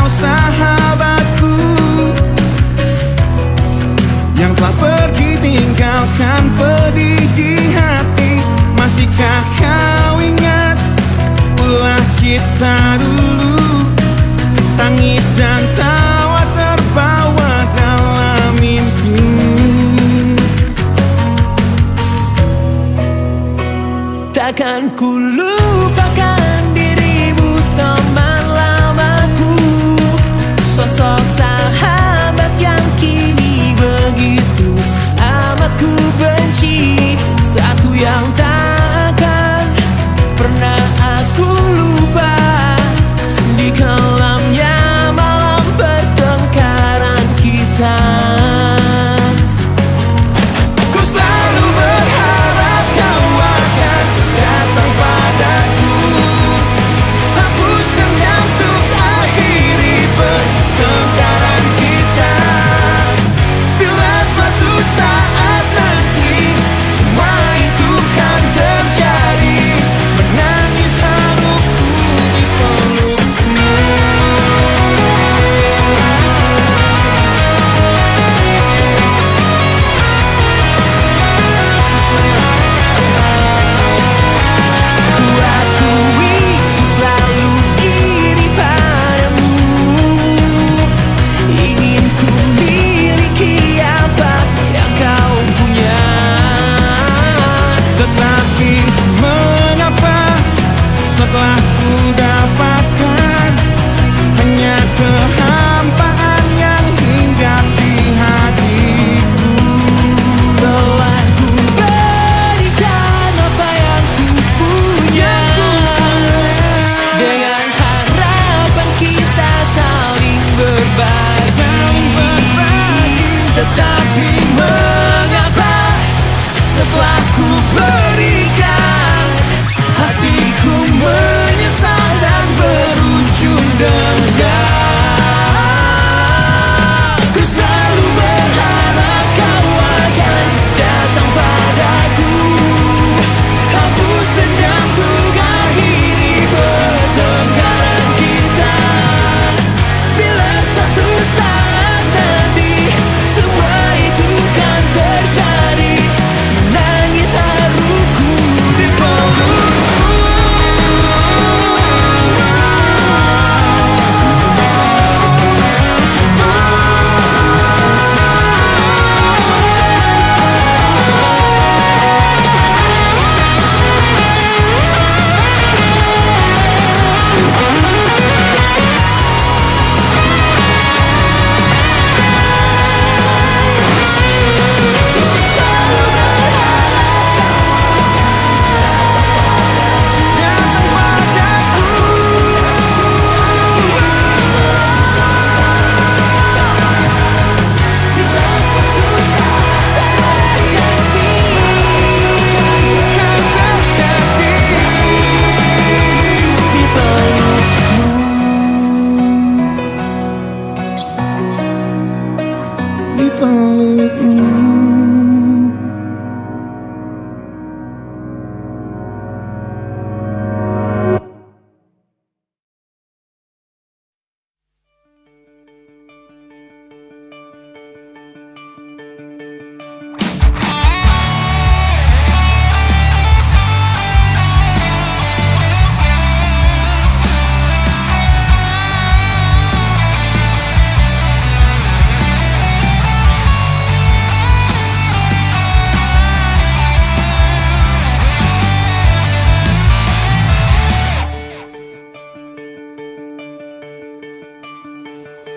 kau sahabatku yang telah pergi tinggalkan pedih di hati. Masihkah kau ingat ulah kita dulu, tangis dan tawa terbawa dalam mimpi. Takkan ku lupakan dirimu teman lamaku, sosok sahabat yang kini begitu amat ku benci. Satu yang tak akan pernah aku lupa, di kelamnya malam pertengkaran kita. Ku selalu berharap kau akan datang padaku, hapus dendam untuk akhiri pertengkaran kita. Bila suatu saat nanti semua itu kan terjadi, menangis haruku di pelukmu. Ku akui ku selalu iri padamu, ingin ku miliki apa yang kau punya. Tetapi mengapa setelah ku dapatkan hanya kehampaan yang hinggap di hatiku. Telah ku berikan apa yang ku punya, dengan harapan kita saling berbagi. Tetapi mengapa setelah ku berikan, hatiku menyesal dan berujung dendam. Ku selalu berharap kau akan datang padaku, hapus dendam untuk akhiri pertengkaran kita. Bila suatu saat nanti semua itu kan terjadi, menangis haruku di pelukmu. Di pelukmu.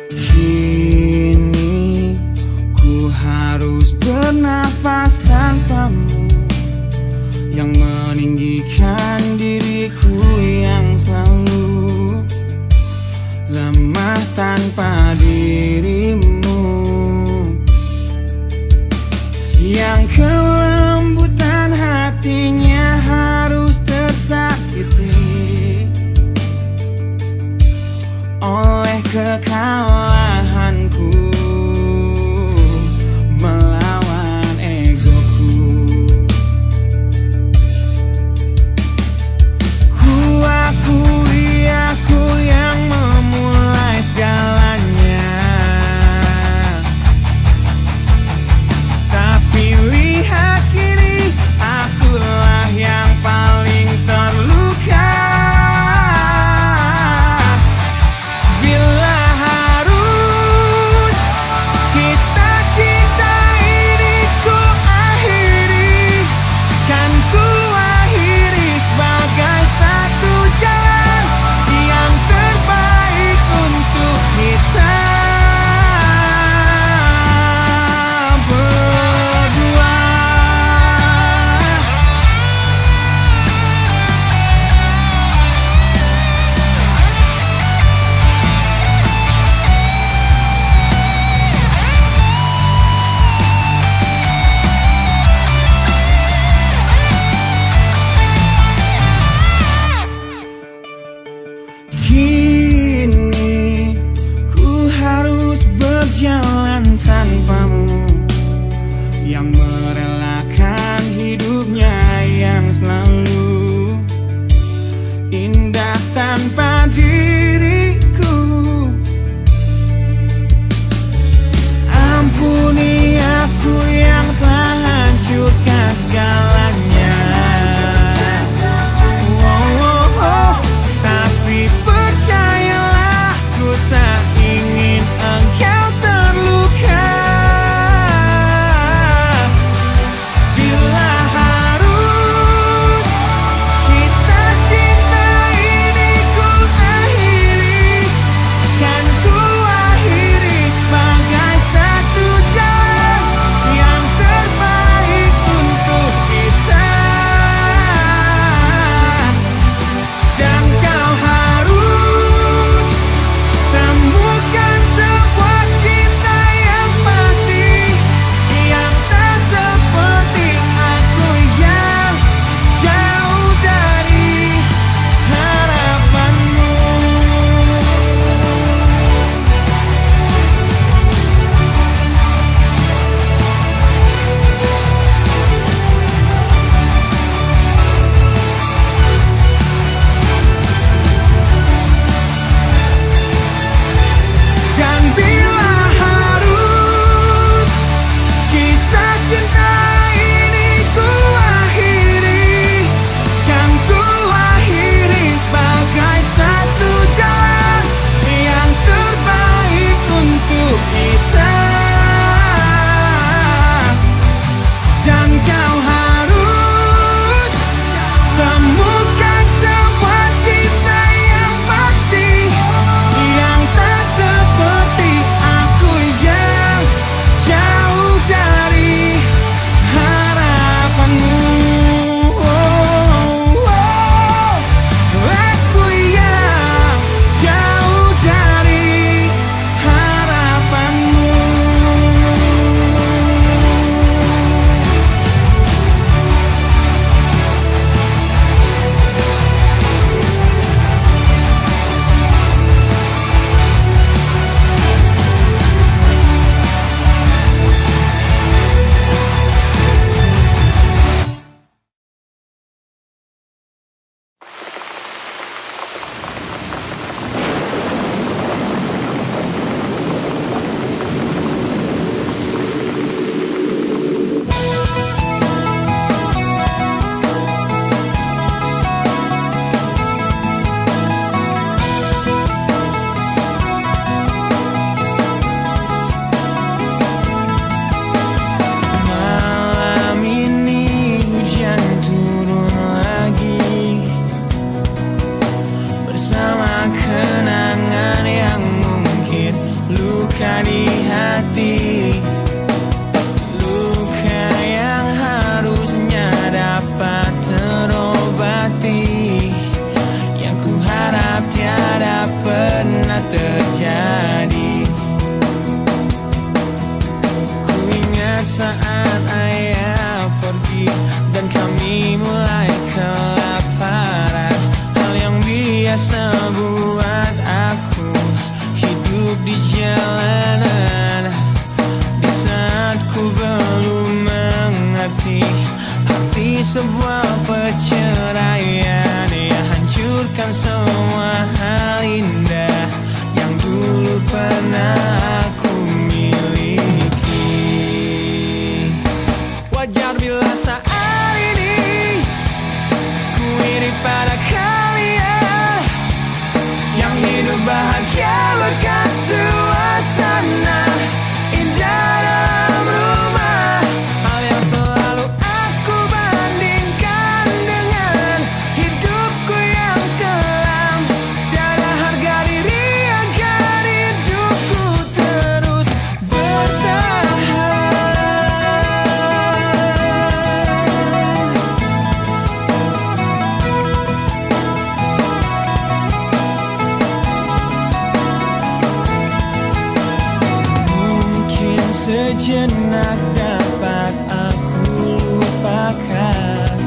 Kini ku harus bernafas tanpamu, yang meninggikan diriku yang selalu lemah tanpa dirimu, yang kelembutan hatinya harus tersakiti oleh kekalahanku melawan egoku. Ku akui aku yang memulai segala engkau terluka. Bila harus kisah cinta ini ku akhiri, kan ku akhiri sebagai satu jalan yang terbaik untuk kita. Dan kau harus temukan sebuah cinta yang pasti, yang tak seperti aku yang jauh dari harapanmu. Dan bila harus kisah cinta ini ku akhiri, kan ku akhiri sebagai satu jalan yang terbaik untuk kita. Dan kau harus temukan sebuah cinta yang pasti, yang tak seperti aku yang jauh dari harapanmu. Aku yang jauh dari harapanmu. Malam ini hujan turun lagi, bersama kenangan yang mungkin luka di hati. Luka yang harusnya dapat terobati, yang ku harap tiada pernah terjadi. Ku ingat saat ayah pergi dan kami mulai kelaparan, hal yang biasa buat aku hidup di jalanan. Di saat ku belum mengerti arti sebuah perceraian yang hancurkan semua hal indah yang dulu pernah aku miliki. Wajar bila saat ini ku iri pada kalian yang hidup bahagia berkat suasana indah dalam rumah. Hal yang selalu aku bandingkan dengan hidupku yang kelam. Tiada harga diri agar hidupku terus bertahan. Mungkin sejenak dapat aku lupakan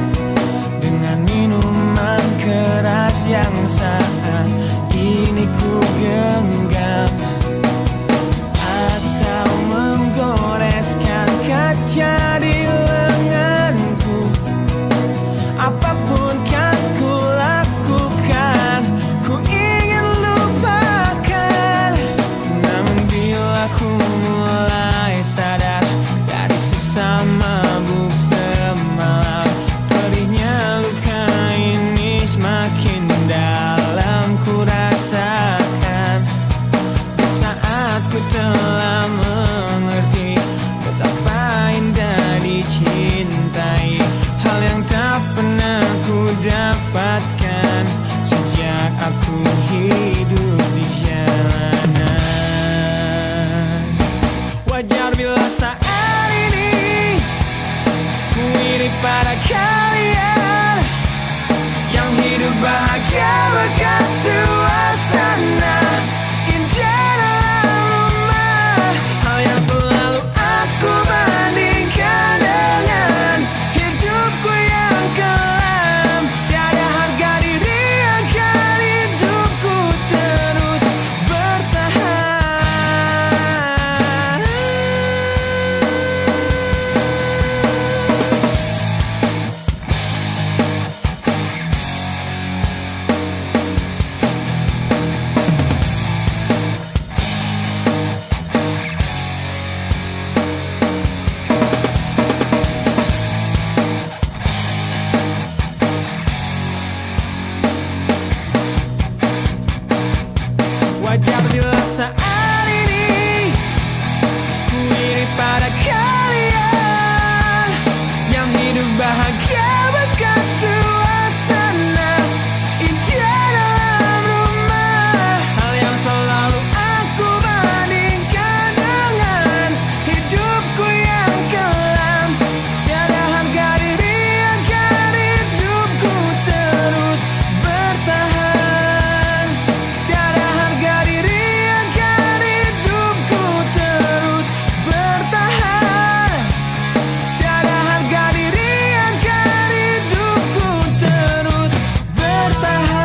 dengan minuman keras yang saat ini ku genggam, atau menggoreskan kaca di lenganku. Apapun kan ku lakukan, ku ingin lupakan. Namun bila ku mulai sadar dari sesama mabuk semalam, pedihnya luka ini semakin dalam. Ku Aku telah mengerti betapa indah dicintai, hal yang tak pernah ku dapatkan sejak aku hidup di jalanan. Wajar bila saat ini ku iri pada kalian yang hidup bahagia berkat suasana indah dalam rumah. Hal yang selalu aku bandingkan dengan hidupku yang kelam. Tiada harga diri agar hidupku terus bertahan. Wajar bila saat ini ku iri pada kalian yang hidup bahagia berkat suasana indah dalam rumah. Hal yang selalu aku bandingkan dengan hidupku yang kelam. Tiada harga diri agar hidupku terus bertahan. Tiada harga diri agar hidupku terus bertahan. Tiada harga diri agar hidupku terus bertahan.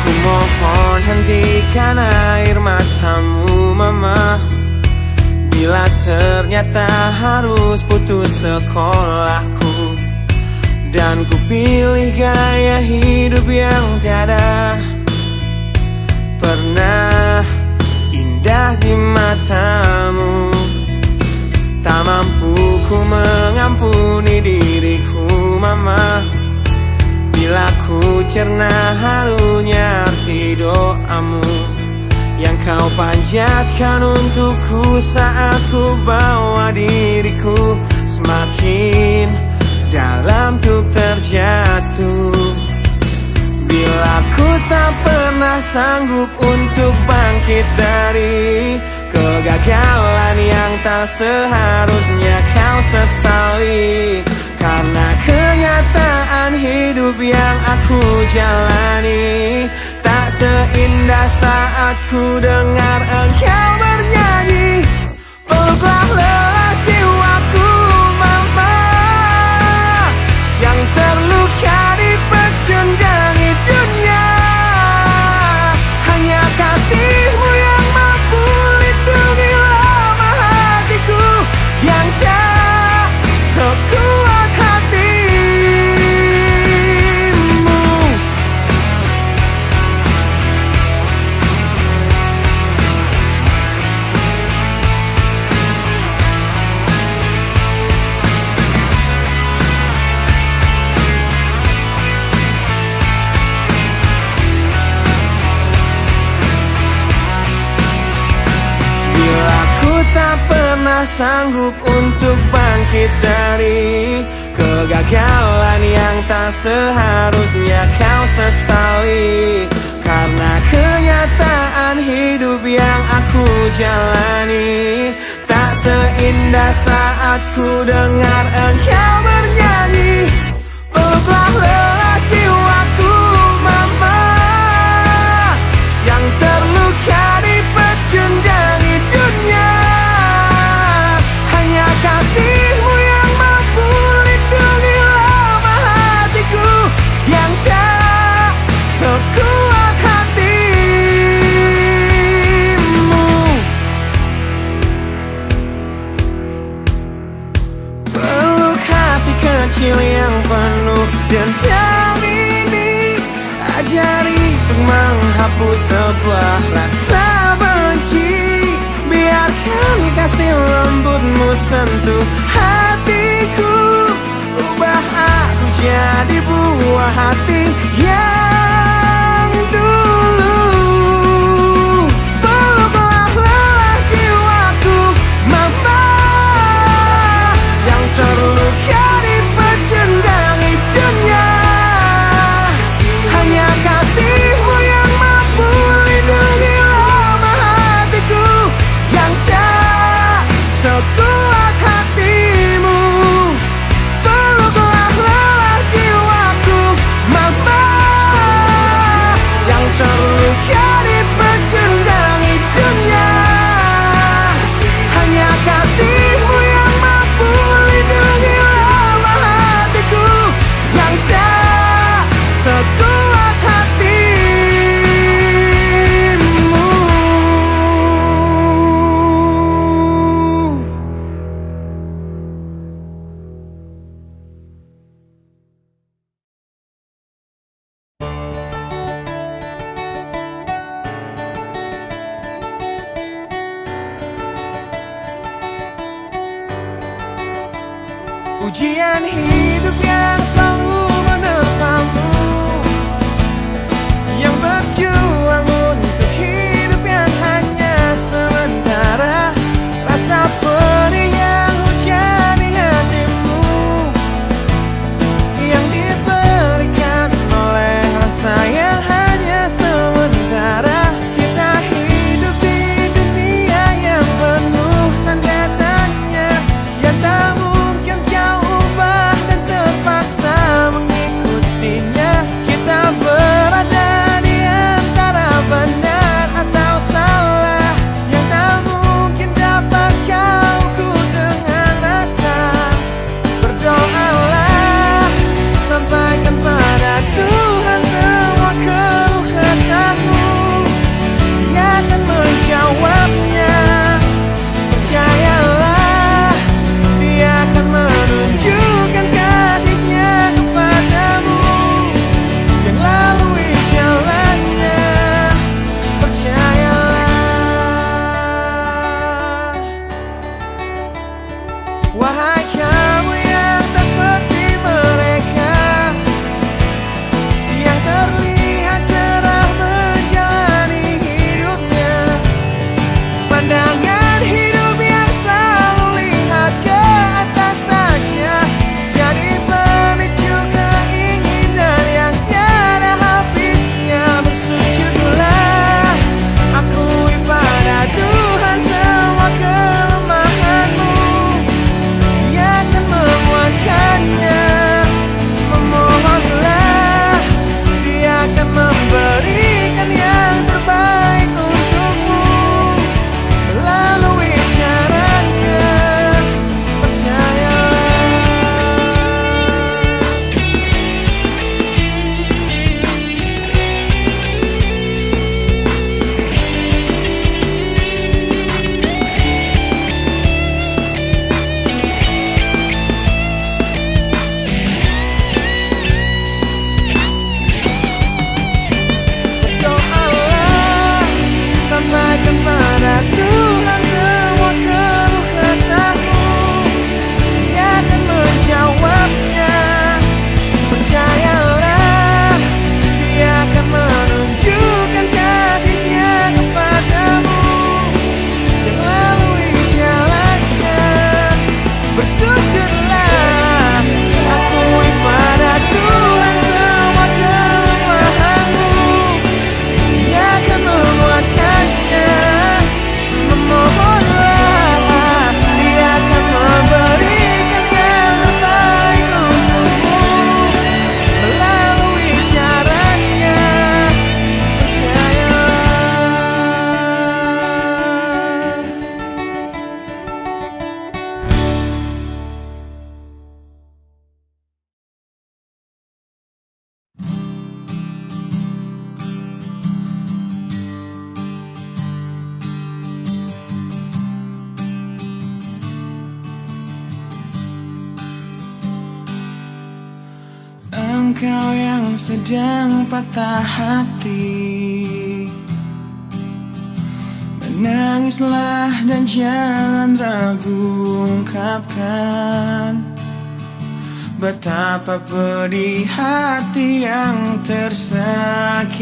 Ku mohon hentikan air matamu mama, bila ternyata harus putus sekolahku dan ku pilih gaya hidup yang tiada pernah indah di matamu. Tak mampu ku mengampuni diriku mama, bila ku cerna harunya arti doamu yang kau panjatkan untukku saat ku bawa diriku semakin dalam untuk terjatuh. Bila ku tak pernah sanggup untuk bangkit dari kegagalan yang tak seharusnya kau sesali, karena kenyataan hidup yang aku jalani tak seindah saat ku dengar engkau bernyanyi. Peluklah lelah jiwaku mama, yang terluka di pecundangi dunia. Hanya kasihmu yang mampu lindungi lemah hatiku yang tak sekuat hatimu. Bila ku tak pernah sanggup untuk bangkit dari seharusnya kau sesali. Karena kenyataan hidup yang aku jalani tak seindah saat ku dengar engkau bernyanyi. Peluklah lelah jiwaku mama, yang terluka dipecundangi dunia. Hanya kasihmu yang mampu lindungi lemah hatiku yang tak sekuat hatimu. Peluk hati kecil yang penuh dendam ini, ajari untuk menghapus sebuah rasa benci. Biarkan kasih lembutmu sentuh hatiku, ubah aku jadi buah hati yang dulu. Peluklah lelah jiwaku mama, yang terluka dipecundangi dunia. Hanya kasihmu yang mampu lindungi lemah hatiku yang tak sekuat hatimu. Peluklah lelah jiwaku mama, yang terluka dipecundangi dunia. Hanya kasihmu yang mampu lindungi lemah hatiku yang tak sekuat hatimu. Ujian hidup yang selalu menerpamu, yang berjuang untuk hidup yang hanya sementara. Rasa perih yang hujani hatimu, yang diberikan oleh rasa yang hanya sementara. Kita hidup di dunia yang penuh tanda tanya, yang tak mungkin kau ubah dan terpaksa. Engkau yang sedang patah hati, menangislah dan jangan ragu ungkapkan betapa pedih hati yang tersakiti,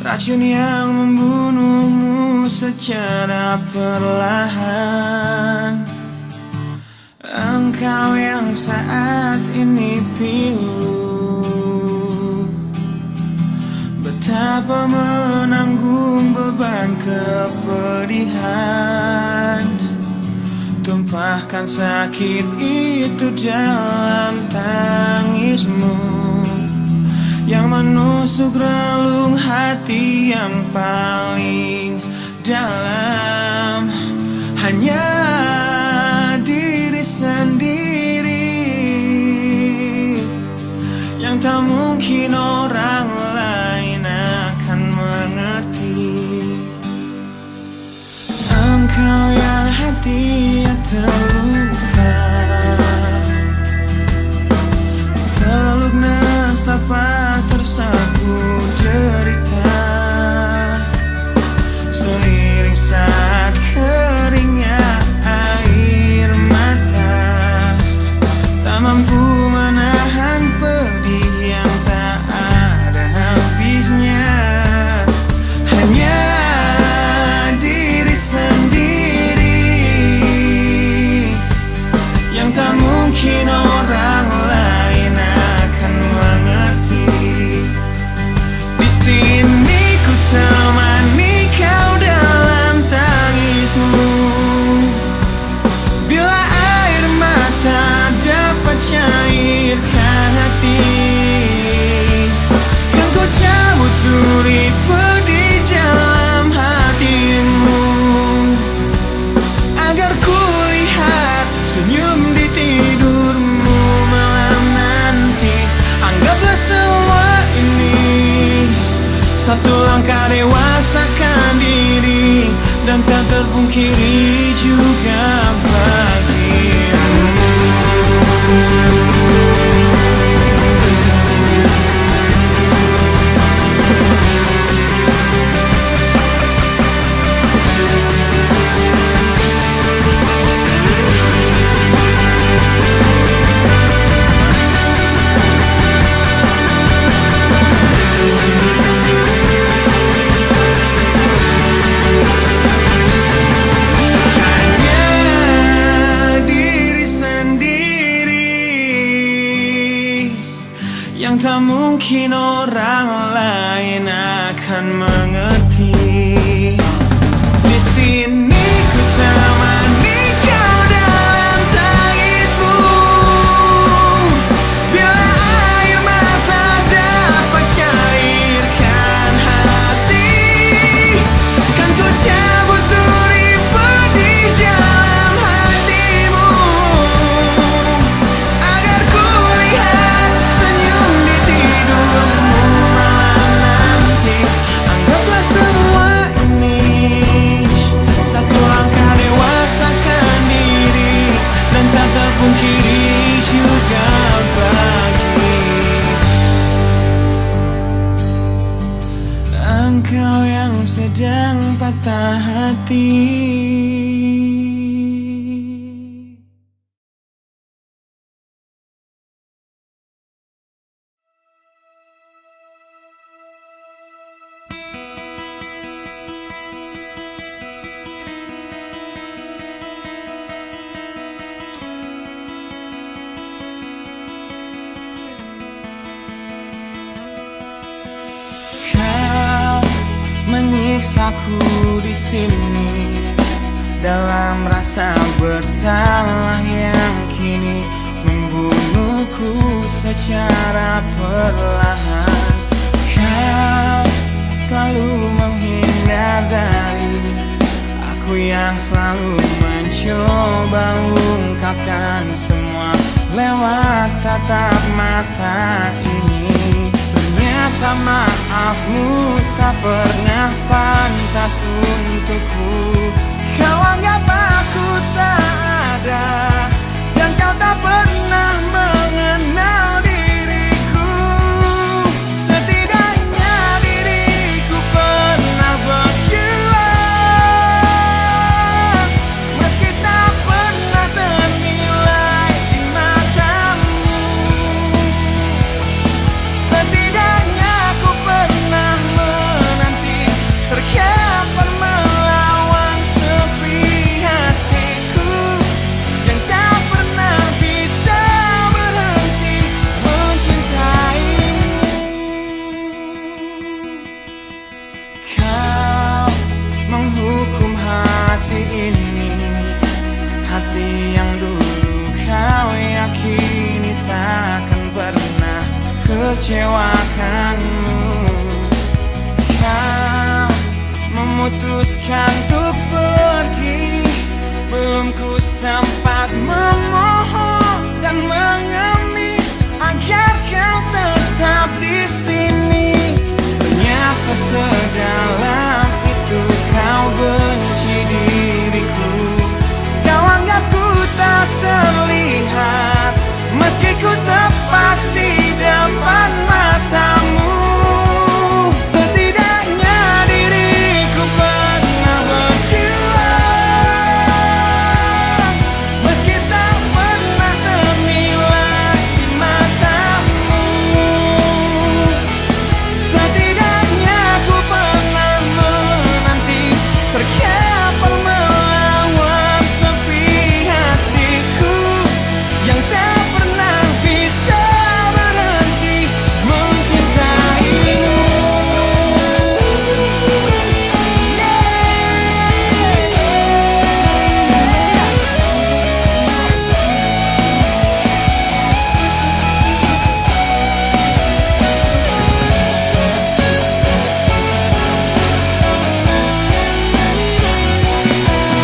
racun yang membunuhmu secara perlahan. Engkau yang saat ini pilu, betapa menanggung beban kepedihan, tumpahkan sakit itu dalam tangismu yang menusuk relung hati yang paling dalam. Hanya diri sendiri yang tak mungkin orang lain akan mengerti. Engkau yang hatinya terluka, peluk nestapa tersapu derita, seiring saat keringnya air mata, tak mampu menahan pedih yang tak ada habisnya. Hanya diri sendiri yang tak mungkin orang lain akan mengerti. Di sini ku temani kau dalam tangismu, bila air mata dapat cairkan hati, kan ku cabut duri pedih dalam hatimu, agar ku lihat senyum di tidurmu malam nanti. Anggaplah semua ini satu langkah dewasakan diri, dan tak terpungkiri juga bagimu. Yang tak mungkin orang lain akan mengerti. Di sini ku temani kau dalam tangismu, bila air mata dapat cairkan hati, kan ku cabut duri pedih dalam hatimu, agar ku lihat senyum di tidurmu malam nanti. Anggaplah semua ini satu langkah dewasakan diri, dan tak terpungkiri juga bagi engkau yang sedang patah hati. Kau menyiksaku di sini dalam rasa bersalah yang kini membunuhku secara perlahan. Kau selalu menghindar dari aku yang selalu mencoba ungkapkan semua lewat tatap mata ini. Ternyata maafmu tak pernah pantas untukku. Kau anggap aku tak ada, dan kau tak pernah mengenal diri. mengecewakanmu. Kau memutuskan untuk pergi, belum ku sempat memohon dan mengemis agar kau tetap di sini. Ternyata sedalam itu kau benci diriku. Kau anggap ku tak terlihat, meski ku tepat di depan matamu. Setidaknya diriku pernah berjuang, meski tak pernah ternilai di matamu. Setidaknya ku pernah menanti, terkapai melawan sepi hatiku yang tak pernah bisa berhenti mencintaimu.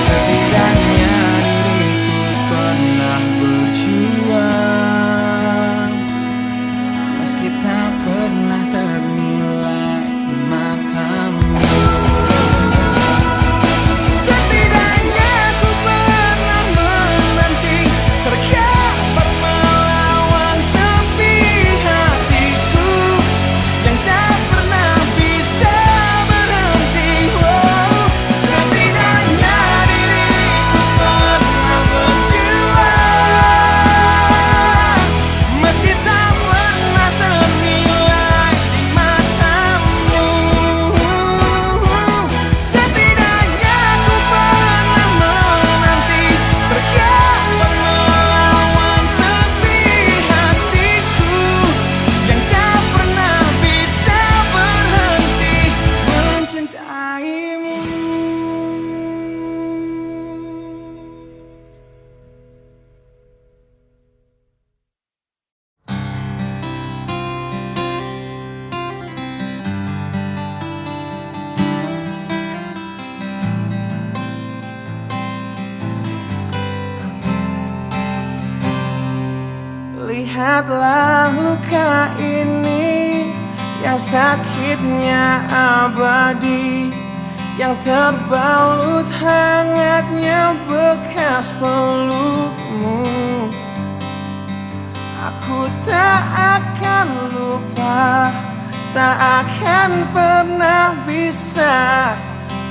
Setidaknya diriku pernah berjuang, meski tak pernah ternilai di matamu. Setidaknya ku pernah menanti, terkapai melawan sepi hatiku yang tak pernah bisa berhenti. Setidaknya diriku pernah berjuang, meski tak pernah ternilai di matamu. Setidaknya ku pernah menanti, terkapai melawan sepi hatiku yang tak pernah bisa berhenti mencintaimu. Lihatlah luka ini yang sakitnya abadi, yang terbalut hangatnya bekas pelukmu. Aku tak akan lupa, tak akan pernah bisa,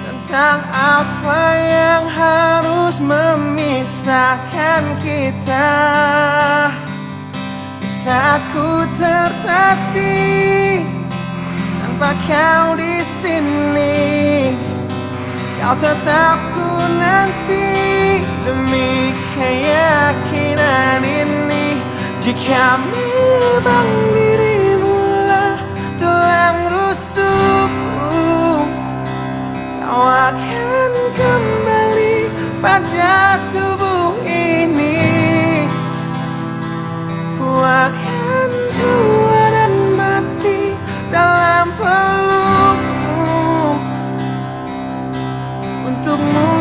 tentang apa yang harus memisahkan kita. Saat ku tertatih tanpa kau di sini, kau tetap ku nanti demi keyakinan ini. Jika memang dirimu lah tulang rusukku, kau akan kembali pada tubuh ini. Ku akan tua dan mati dalam pelukmu, untukmu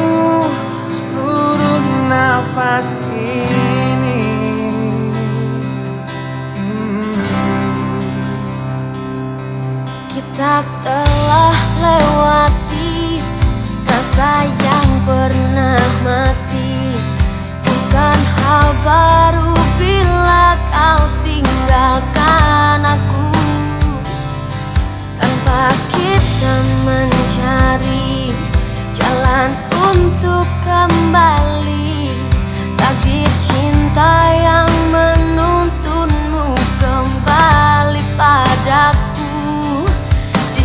seluruh nafas ini. Kita telah lewati rasa yang pernah mati. Bukan hal baru bila kau tinggalkan aku, tanpa kita mencari jalan untuk kembali. Takdir cinta yang menuntunmu kembali padaku. Di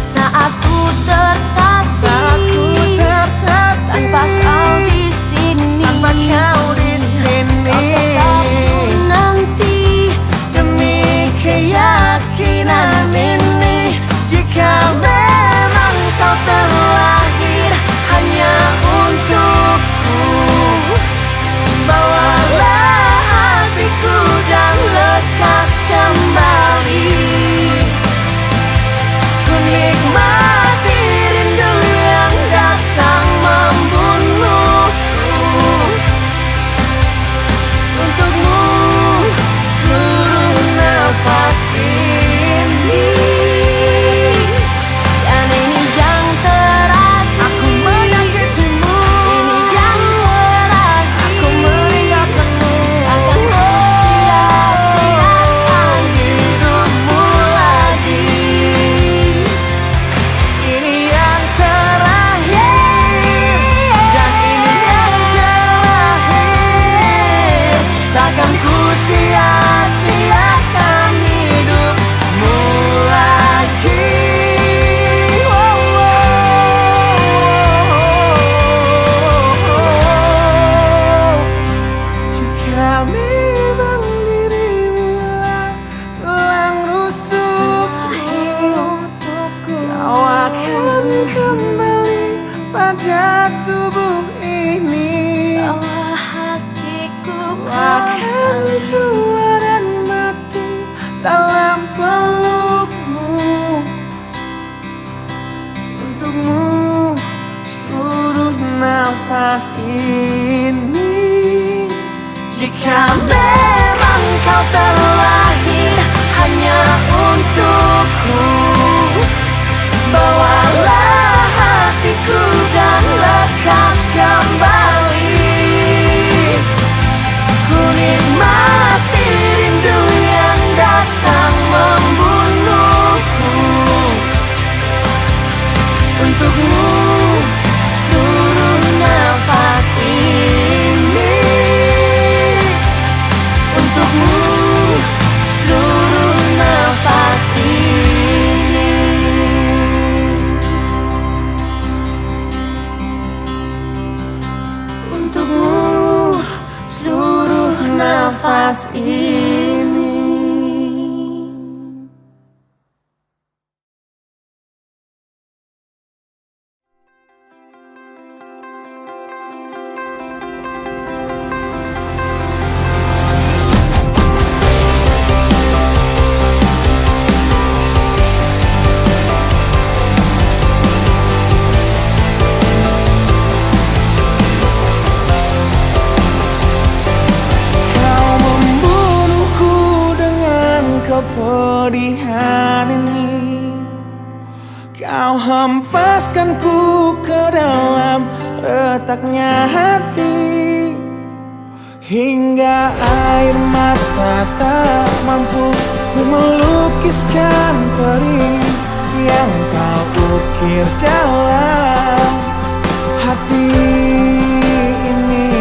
saja tubuh ini, bawa hatiku akan tua dan mati dalam pelukmu. Untukmu seluruh nafas ini. Jika memang kau terlahir hanya untukku, bawalah hatiku dan lekas kembali. Ku nikmati rindu yang datang membunuhku. Untukmu seluruh nafas ini. Untukmu seluruh nafas ini. Untukmu seluruh nafas ini. Kau membunuhku dengan kepedihan ini. Kau hempaskanku ke dalam retaknya hati, hingga air mata tak mampu untuk melukiskan perih yang kau ukir dalam hati ini.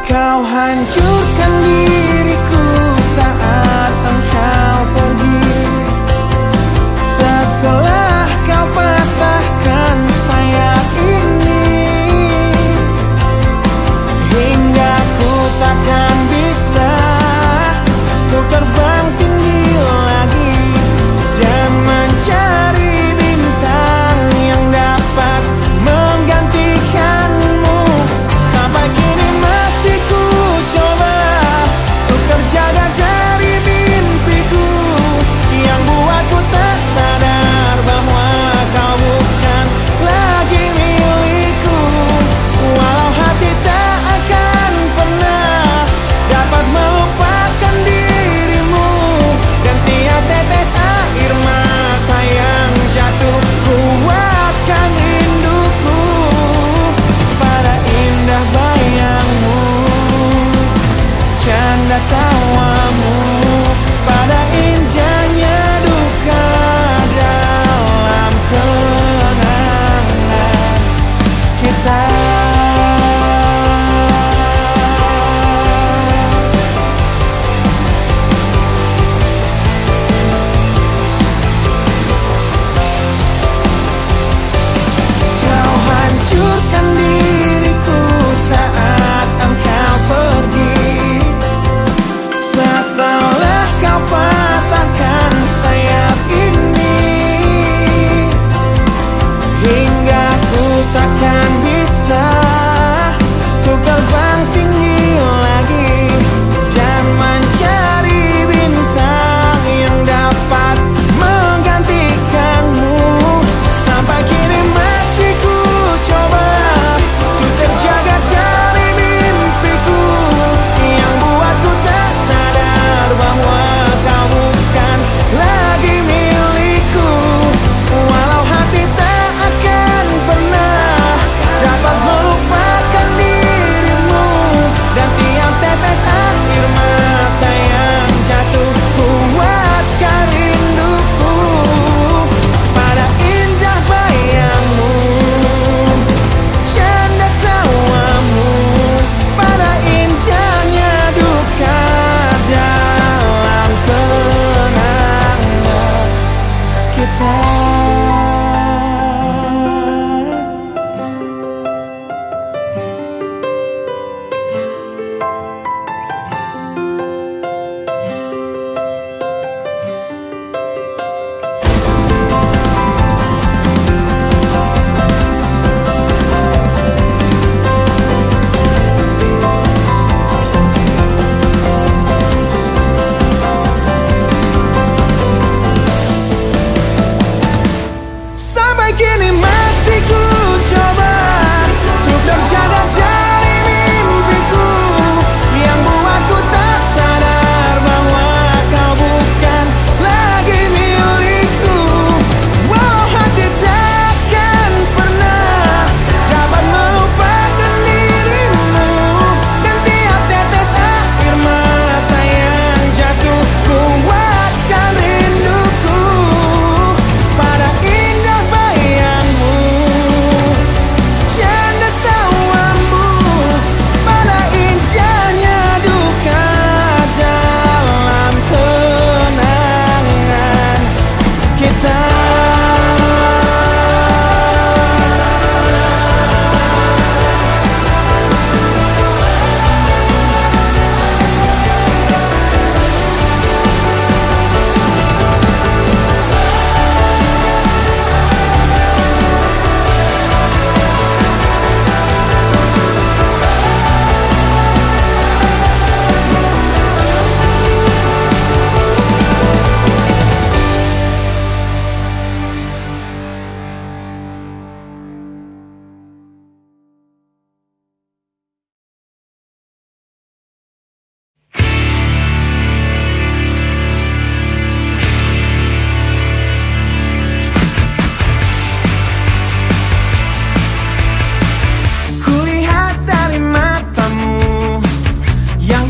Kau hancurkan diriku saat engkau pergi. Setelah kau patahkan sayap ini, hingga ku takkan bisa untuk terbang tinggi lagi dan mencari bintang yang dapat menggantikanmu. Sampai kini masih ku coba untuk terjaga dari mimpiku yang buatku tak sadar bahwa kau bukan lagi milikku. Walau hati tak akan pernah dapat melupakan dirimu, dan tiap tetes air mata yang jatuh kuatkan rinduku pada indah bayangmu, canda tawamu, pada indahnya duka dalam kenangan kita. Kau hancurkan diriku saat engkau pergi.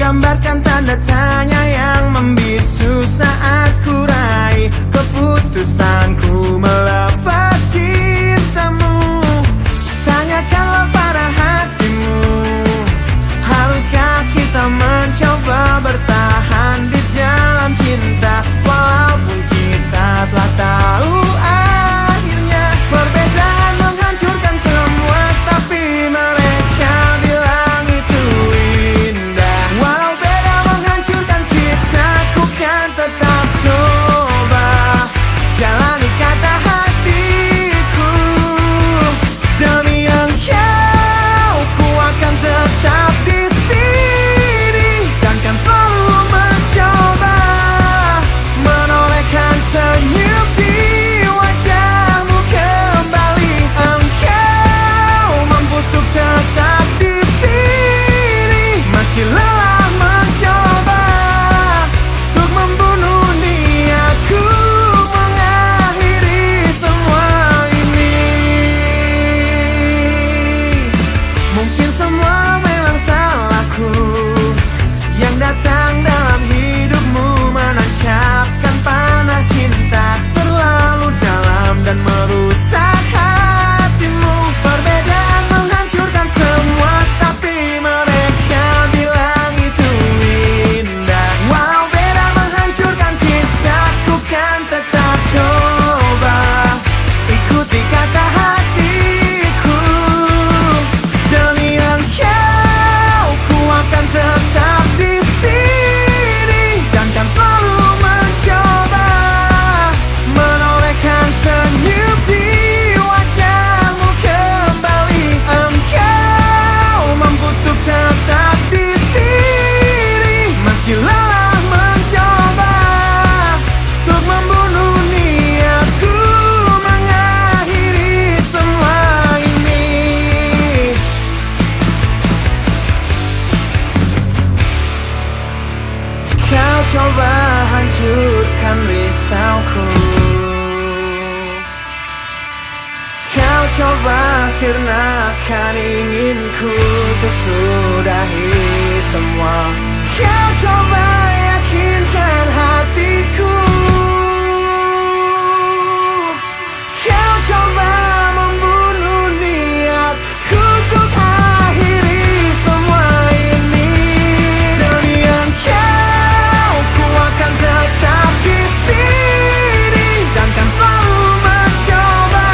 gambarkan tanda tanya yang membisu saat ku raih keputusanku melepas cintamu. Tanyakanlah pada hatimu, haruskah kita mencoba bertahan di dalam cinta, walaupun kita telah tahu akhirnya perbedaan menghancurkan semua, tapi mereka bilang itu indah. Walau beda menghancurkan kita, ku kan tetap coba jalani kata hatiku. Demi engkau, ku akan tetap di sini dan kan selalu mencoba menolehkan senyum di wajahmu kembali. Engkau mampu untuk tetap di sini meski lelah mencoba untuk membunuh niatku mengakhiri semua ini. Mungkin semua memang salahku yang datang dalam hidupmu, menancapkan panah cinta terlalu dalam dan merusak hatimu. Perbedaan menghancurkan semua, tapi mereka bilang itu indah. Walau beda menghancurkan kita, ku kan tetap coba ikuti kata hatiku. Demi engkau, ku akan tetap di sini dan kan selalu mencoba menolehkan senyum di wajahmu kembali. Engkau mampu untuk tetap di sini meski lelah mencoba untuk membunuh niatku mengakhiri semua ini. Kau coba hancurkan risauku, kau coba sirnakan inginku untuk sudahi semua. Kau coba yakinkan hatiku, kau coba membunuh niatku untuk akhiri semua ini. Demi engkau, ku akan tetap di sini dan kan selalu mencoba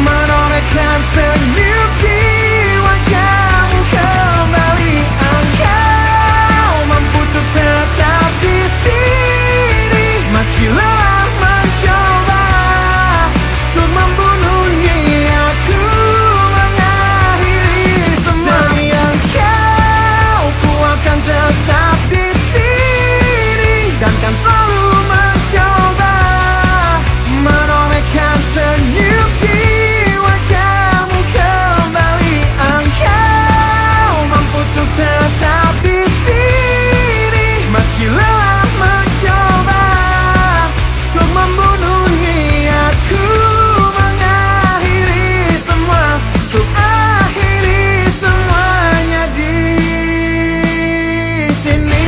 menolehkan senyum di wajahmu kembali. Engkau mampu untuk tetap di sini meski lelah mencoba untuk membunuh niatku mengakhiri semua. Demi engkau, ku akan tetap di sini dan kan selalu mencoba menolehkan senyum di wajahmu kembali. Engkau mampu untuk tetap di sini meski lelah mencoba untuk membunuh niatku mengakhiri semua, untuk akhiri semuanya di sini.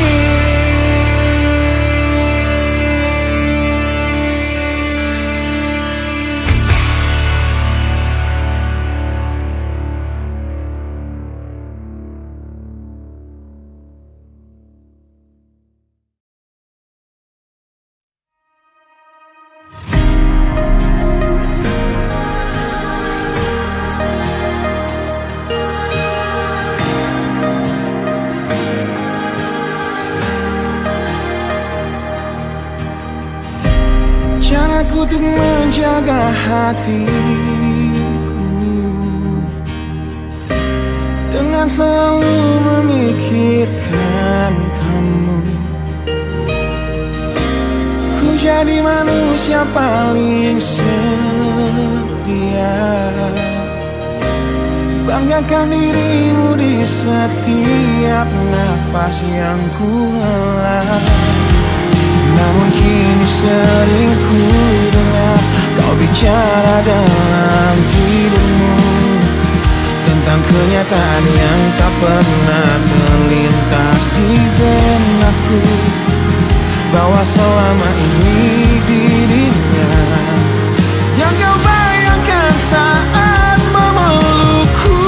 Caraku untuk menjaga hatiku dengan selalu memikirkan kamu. Ku jadi manusia paling setia, banggakan dirimu di setiap nafas yang ku hela. Namun kini sering ku dengar kau bicara dalam tidurmu tentang kenyataan yang tak pernah terlintas terlintas di benakku bahwa selama ini dirinya yang kau bayangkan saat memelukku.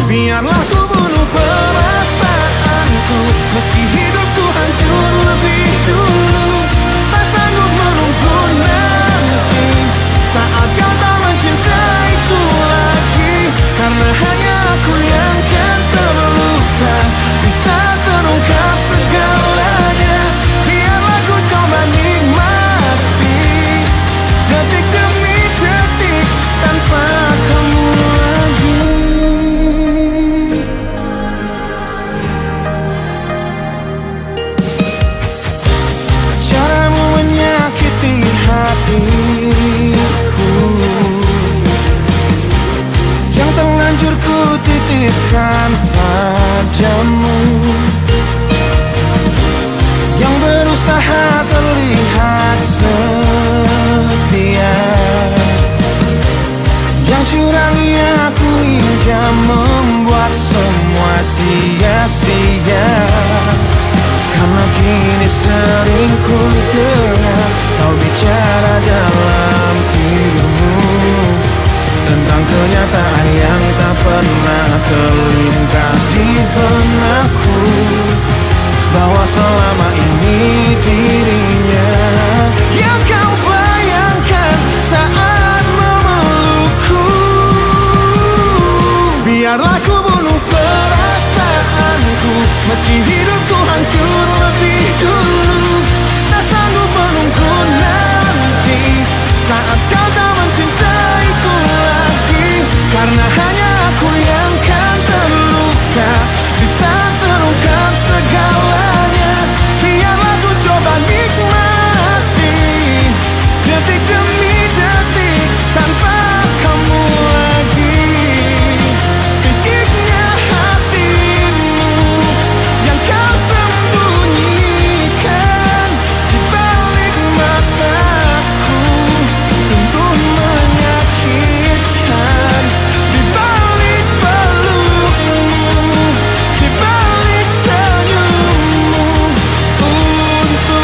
Biarlah ku bunuh perasaanku, meski hidupku hancur lebih dulu. Tak sanggup menunggu nanti saat kau tak mencintaiku lagi, karena hanya aku yang kan terluka bisa terungkap segalanya. Biarlah ku coba nikmati detik demi detik tanpa kamu lagi. Caramu menyakiti hatiku, yang terlanjur ku titipkan padamu, yang berusaha terlihat setia, yang curangi aku hingga membuat semua sia-sia. Karena kini sering ku dengar kau bicara dalam tidurmu tentang kenyataan yang tak pernah terlintas di benakku, bahwa selama ini dirinya yang kau bayangkan saat memelukku. Biarlah ku bunuh perasaanku, meski hidupku hancur lebih dulu. Tak sanggup menunggu nanti saat kau tak mencintaiku lagi, karena hanya aku yang kan terluka bisa terungkap segalanya. Biarlah ku coba nikmati detik demi detik tanpa kamu lagi. Piciknya hatimu yang kau sembunyikan di balik mataku, sungguh menyakitkan. Di balik pelukmu, di balik senyummu untukku.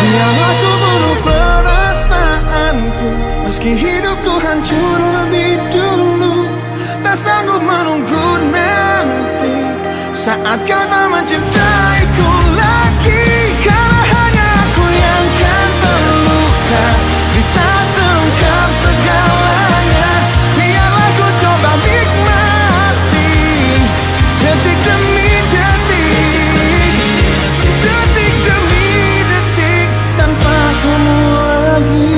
Biarlah ku bunuh perasaanku, meski hidupku hancur lebih dulu. Tak sanggup menunggu nanti saat kau tak mencintaiku lagi, karena hanya aku yang kan terluka bisa terungkap segalanya. Biarlah ku coba nikmati detik demi detik, detik demi detik tanpa kamu lagi.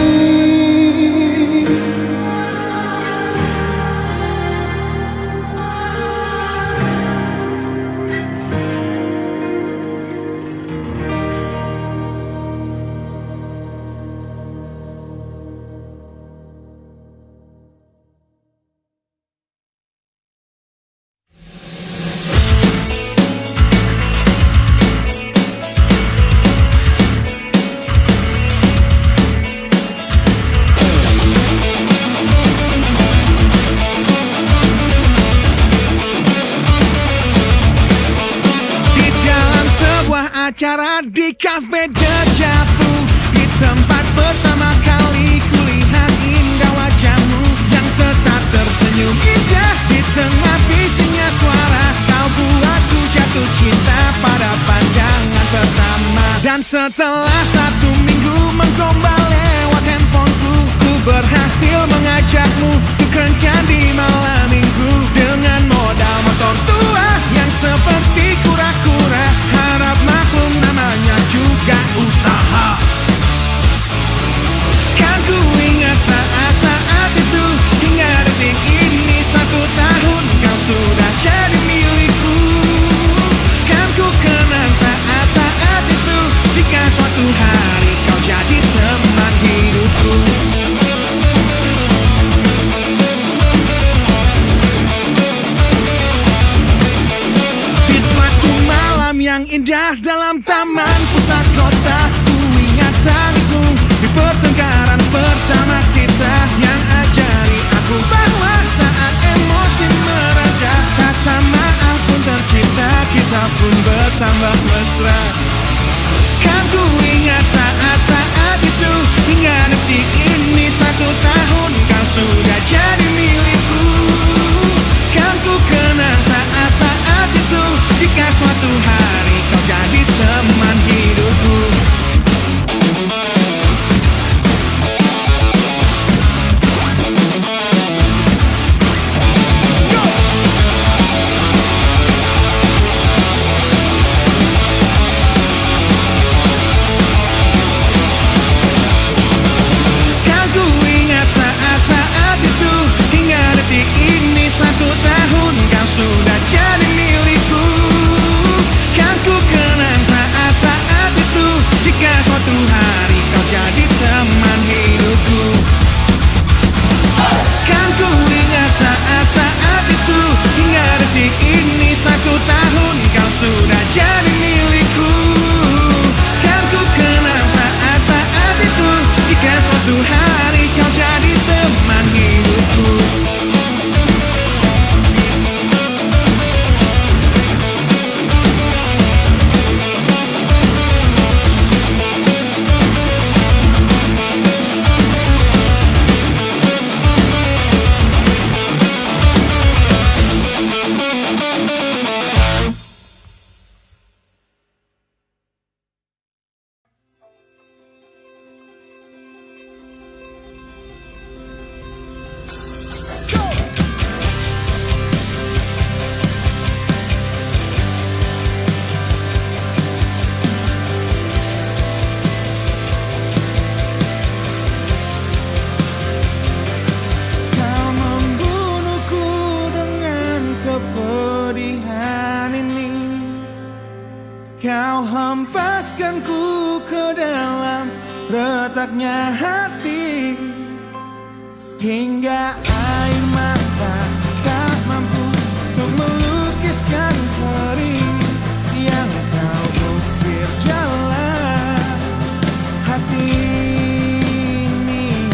Acara di Cafe Deja Vu, di tempat pertama kali kulihat indah wajahmu yang tetap tersenyum indah. Di tengah bisingnya suara, kau buatku jatuh cinta pada pandangan pertama. Dan setelah 1 minggu menggombal lewat handphoneku, ku berhasil mengajakmu ke kencan di malam minggu dengan modal motor tua yang seperti kura-kura. Harap maklum, namanya juga usaha. Kan ku ingat saat-saat itu, hingga detik ini 1 tahun kau sudah jadi milikku. Kan ku kenang saat-saat itu, jika suatu jebloskanku ke dalam retaknya hati, hingga air mata tak mampu untuk melukiskan perih yang kau ukir jalan hati ini.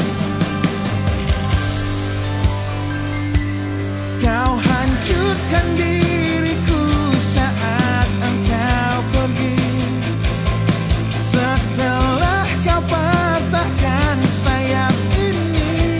Kau hancurkan diriku saat engkau pergi, setelah kau patahkan sayap ini.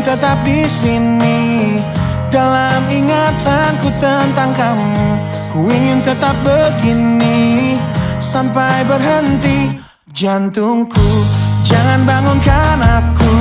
tetap di sini. Dalam ingatanku tentang kamu, ku ingin tetap begini sampai berhenti jantungku. Jangan bangunkan aku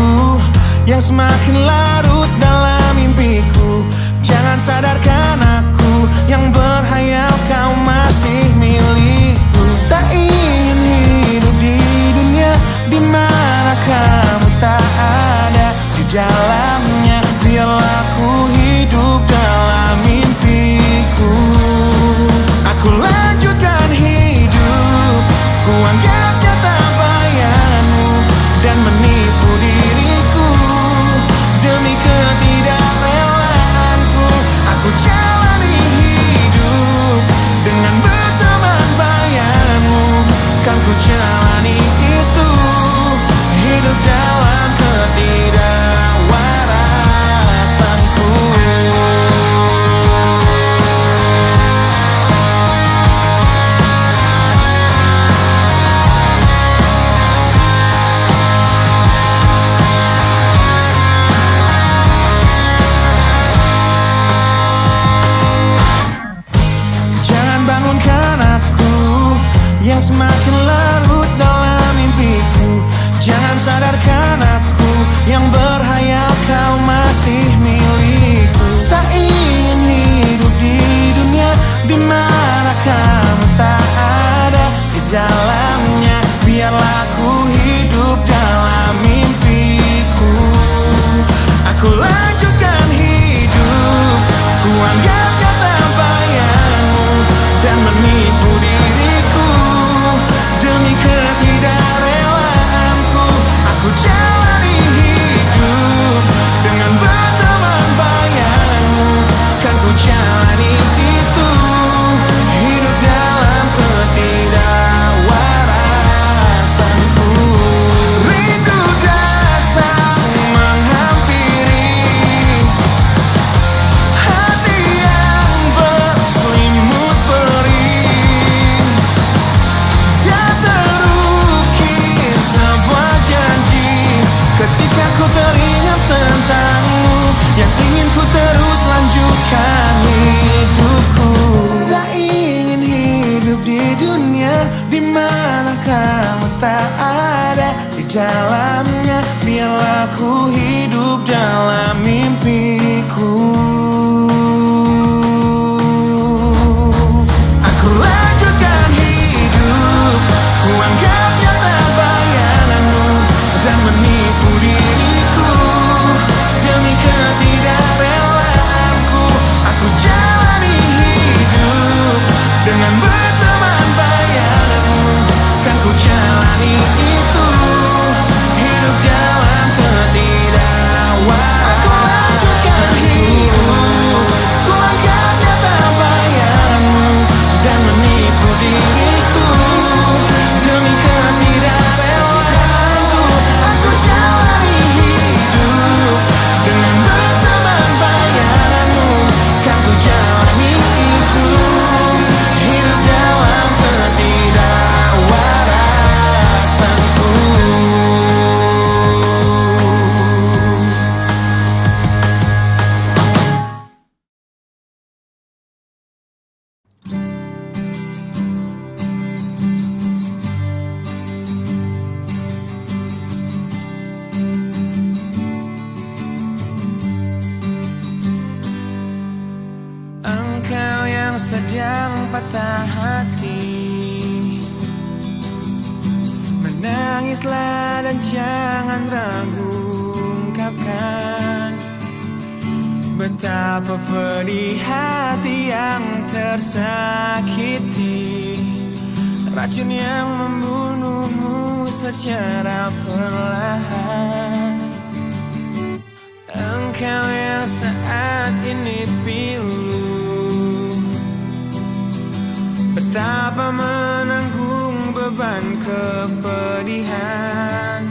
yang semakin larut dalam mimpiku. Jangan sadarkan aku yang berhayal kau masih milikku. Tak ingin hidup di dunia di mana kamu tak ada di dalamnya. Biarlah ku hidup dalam mimpiku. Aku lanjutkan hidup, ku anggapnya tak bayanganmu dan menipu diriku demi ketidakrelaanku. Aku jalani hidup dengan berteman bayanganmu. Kan ku jalani itu, hidup dalam ketidakwarasanku. Jangan bangunkan aku yang semakin larut dalam mimpiku. Jangan sadarkan aku yang berhayal kau masih milikku. Tak ingin hidup di dunia di mana kamu tak ada di dalamnya. Biarlah ku hidup dalam mimpiku. Aku lanjutkan hidup, ku anggapnya tak bayanganmu dan menipu diriku demi ketidakrelaanku. Aku jalani hidup dengan berteman bayanganmu. Kan ku jalani itu, hidup dalam ketidakwarasanku. Rindu datang menghampiri hati yang berselimut perih, dan terukir sebuah janji ketika ku teringat tentangmu yang ingin ku terus lanjutkan hidupku. Tak ingin hidup di dunia di mana kamu tak ada di dalamnya. Biarlah ku hidup dalam mimpiku. Aku lanjutkan hidup, ku anggapnya tak bayanganmu dan menipu diriku demi ketidakrelaanku. Aku jalani hidup dengan berteman bayanganmu. Kan ku jalani itu, hidup dalam ketidakwarasanku. Aku lanjutkan hidup, ku anggapnya tak bayanganmu dan menipu diriku demi ketidakrelaanku. Aku jalani hidup dengan berteman bayanganmu. Kan ku jalani itu, hidup dalam ketidakwarasanku. Engkau yang sedang patah hati, menangislah dan jangan ragu ungkapkan betapa pedih hati yang tersakiti. Racun yang membunuhmu secara perlahan. Engkau yang saat ini pilu, betapa menanggung beban kepedihan.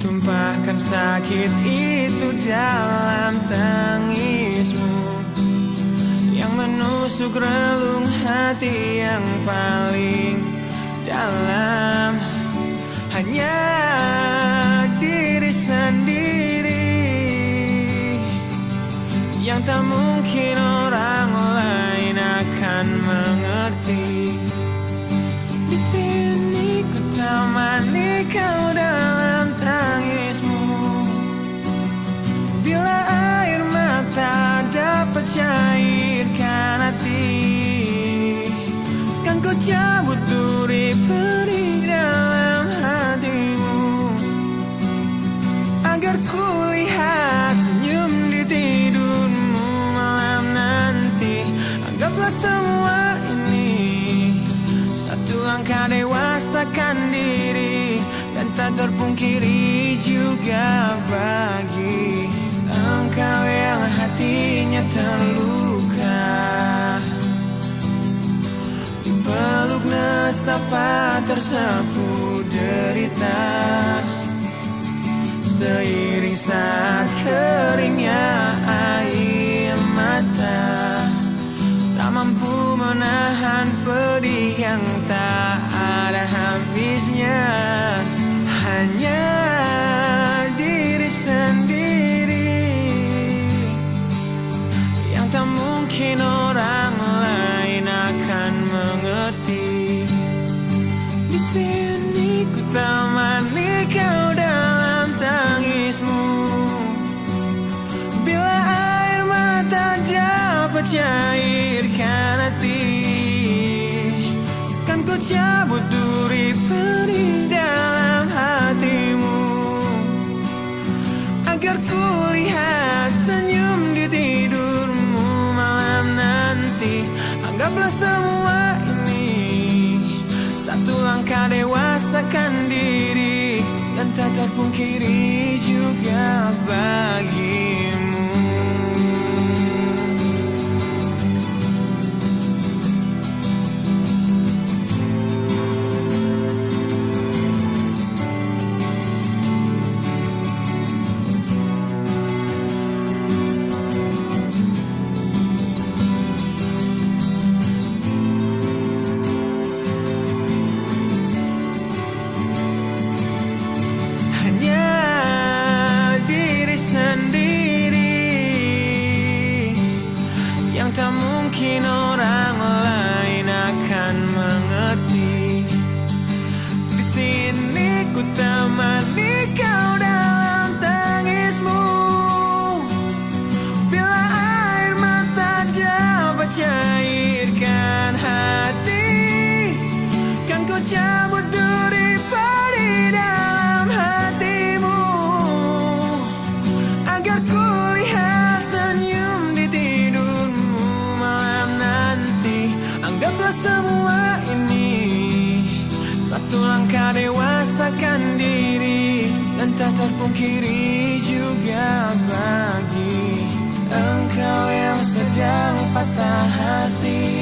Tumpahkan sakit itu dalam tangismu yang menusuk relung hati yang paling dalam. Hanya diri sendiri yang tak mungkin orang lain akan mengerti. Di sini ku temani kau dalam tangismu. Bila air mata dapat cairkan hati, kan ku cabut duri-duri dalam hatimu, agar ku lihat senyum di tidurmu malam nanti. Anggaplah semua ini satu langkah dewasakan diri, dan tak terpungkiri juga bagi engkau yang hatinya terluka. Dipeluk nestapa tersapu derita, seiring saat keringnya air mata, tak mampu menahan pedih yang tak ada habisnya. Hanya diri sendiri yang tak mungkin orang lain akan mengerti. Di sini ku temani kau dalam tangismu. Bila air mata dapat cairkan hati, kan ku cabut duri-duri dalam hatimu, agar ku lihat senyum di tidurmu malam nanti. Anggaplah semua ini satu langkah dewasakan diri, dan tak terpungkiri juga bagimu. Tak mungkin orang lain akan mengerti. Di sini ku temani kau dalam tangismu. Bila air mata dapat cairkan hati, kan ku cabut duri-duri dalam hatimu, agar ku lihat senyum di tidurmu. Anggaplah semua ini satu langkah dewasakan diri, dan tak terpungkiri juga bagi engkau yang sedang patah hati.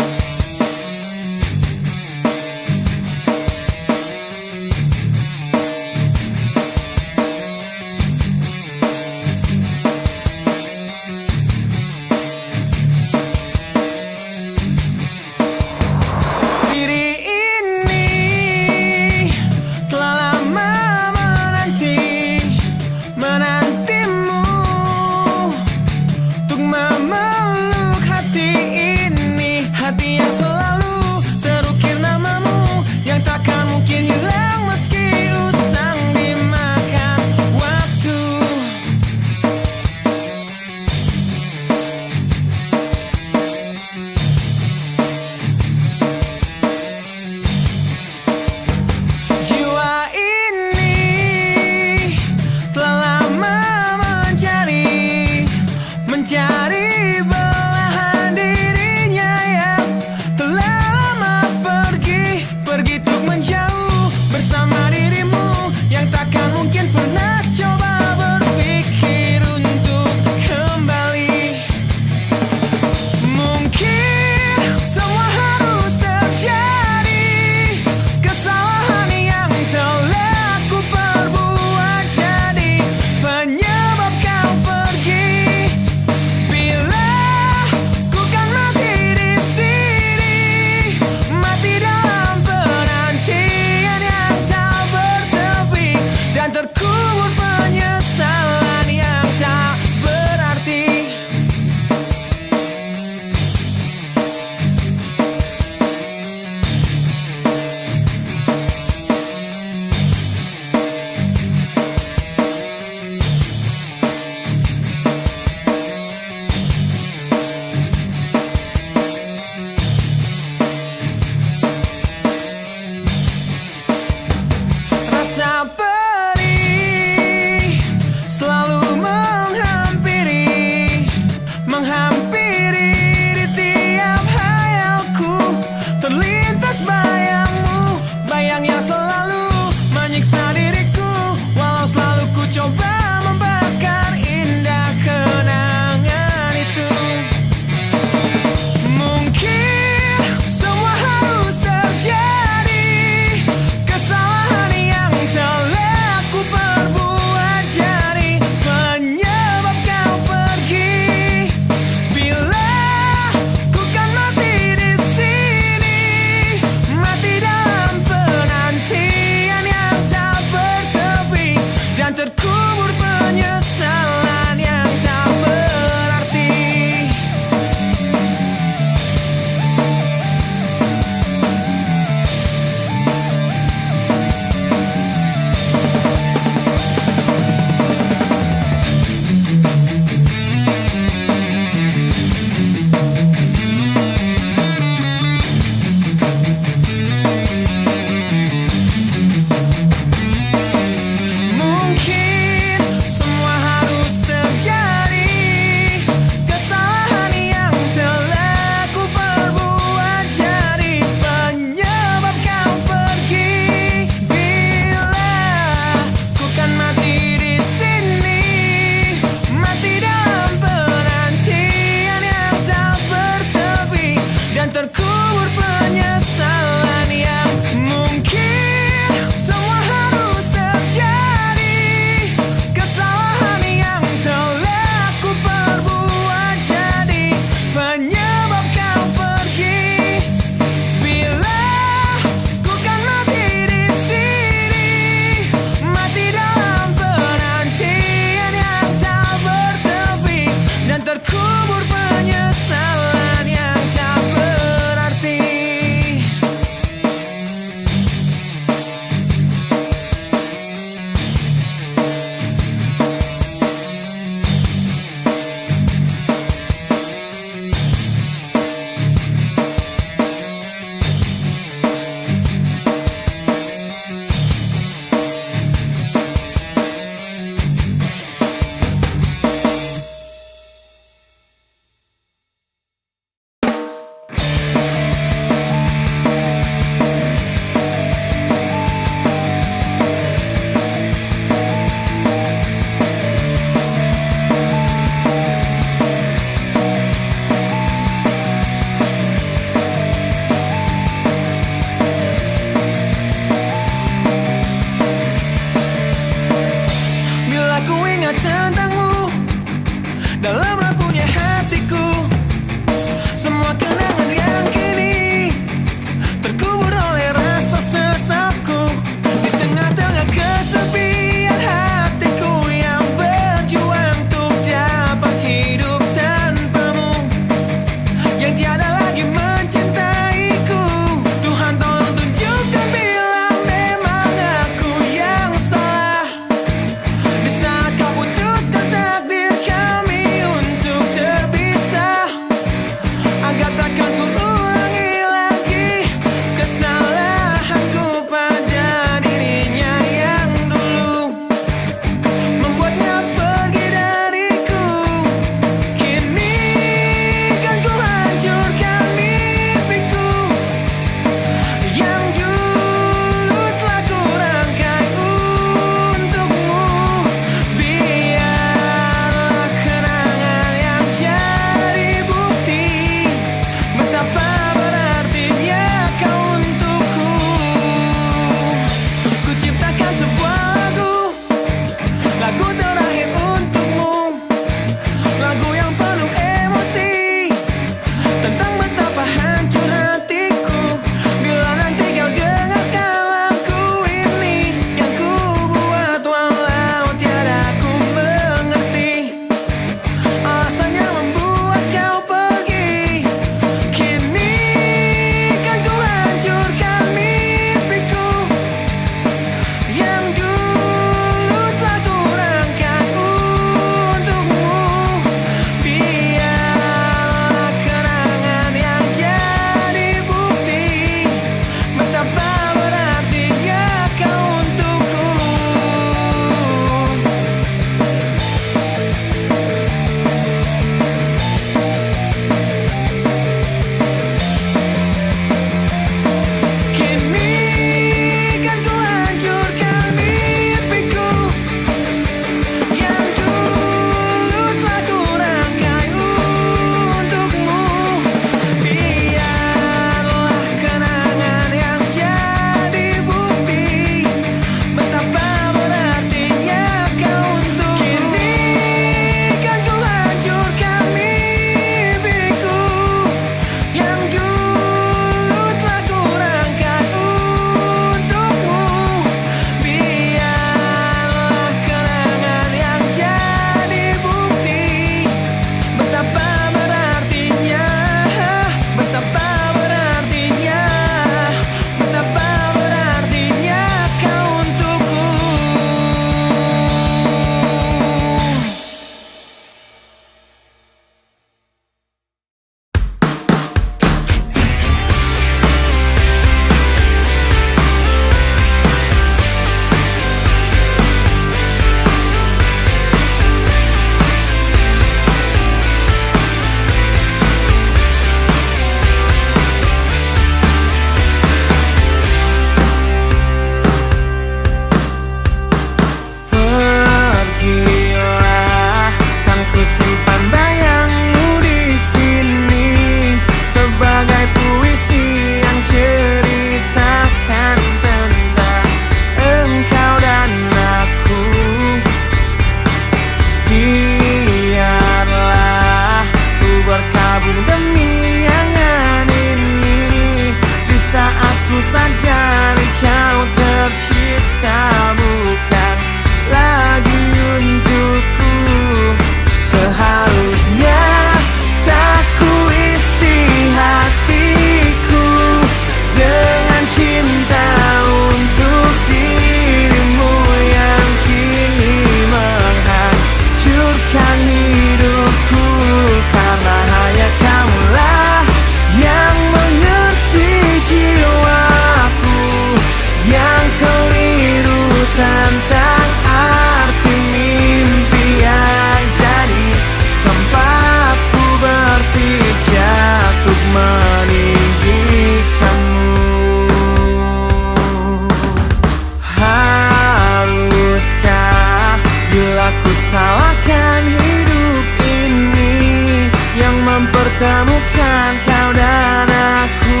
pertemukan kau dan aku,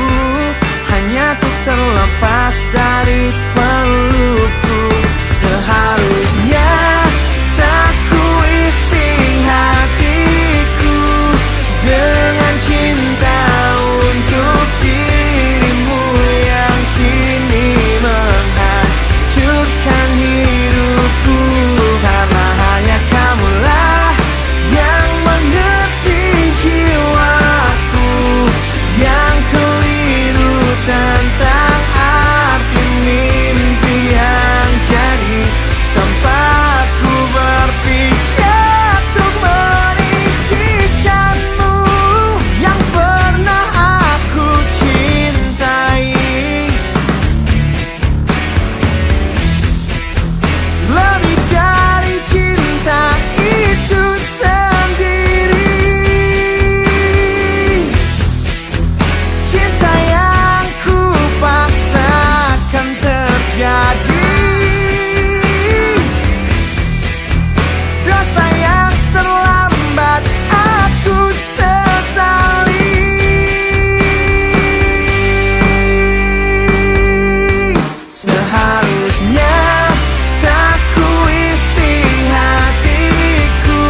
hanya untuk terlepas dari pelukku. Seharusnya tak kuisi hatiku dengan cinta untuk dirimu yang kini menghancurkan hidupku. Karena hanya kamulah yang mengerti jiwaku yang keliru tentang arti mimpi yang jadi tempatku berpijak untuk meninggikanmu yang pernah aku cintai. Lebih dari cinta itu sendiri, cinta yang ku paksakan terjadi, dosa yang terlambat aku sesali. Seharusnya tak kuisi hatiku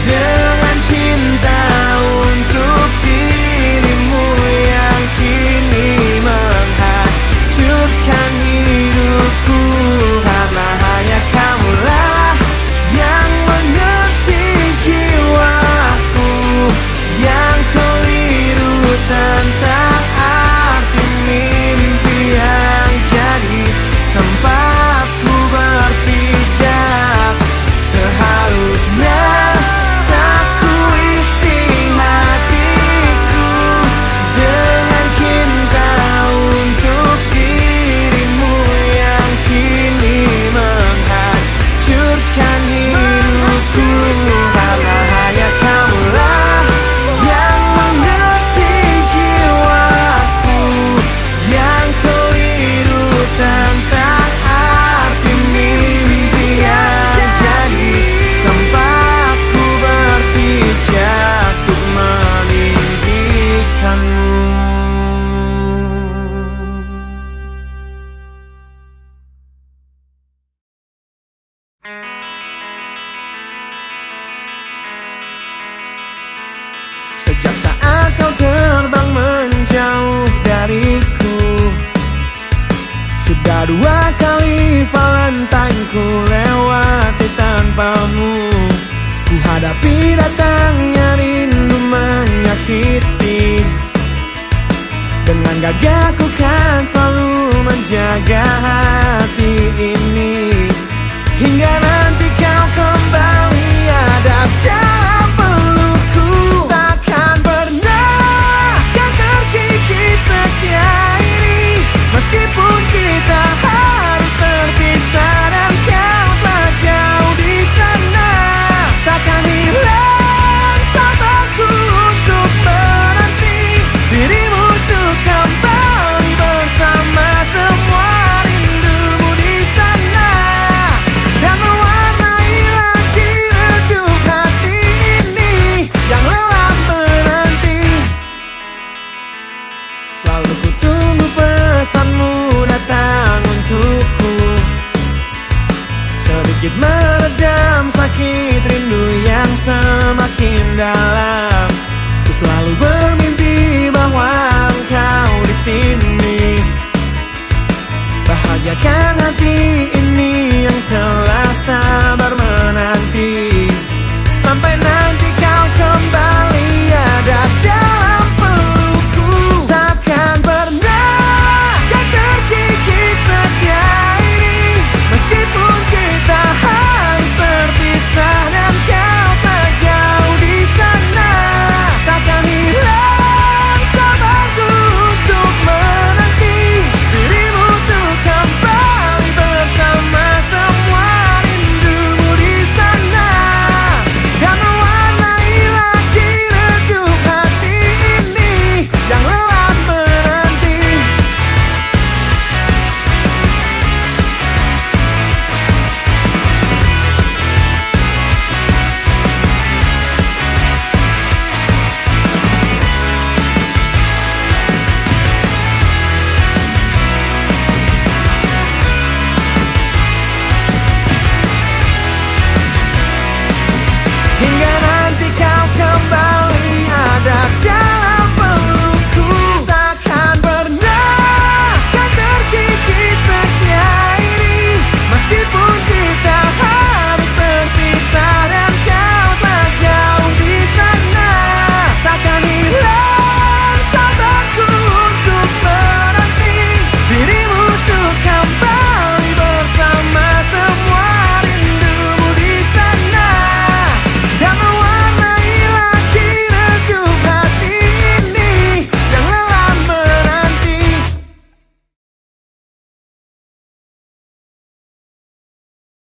dengan cinta untuk dirimu yang kini menghancurkan hidupku. Karena hanya kamulah yang mengerti jiwaku yang keliru tentang arti mimpi yang jadi tempatku berpijak. Seharusnya tak kuisi hatiku dengan cinta untuk dirimu yang kini menghancurkan hidupku. Karena hanya kamulah yang mengerti jiwaku yang keliru tentang arti mimpi yang jadi tempatku berpijak untuk meninggikanmu. Sejak saat kau terbang menjauh dariku, sudah 2 kali Valentine ku lewati tanpamu. Ku hadapi datangnya rindu menyakiti, dengan gagah ku kan selalu menjaga hati ini.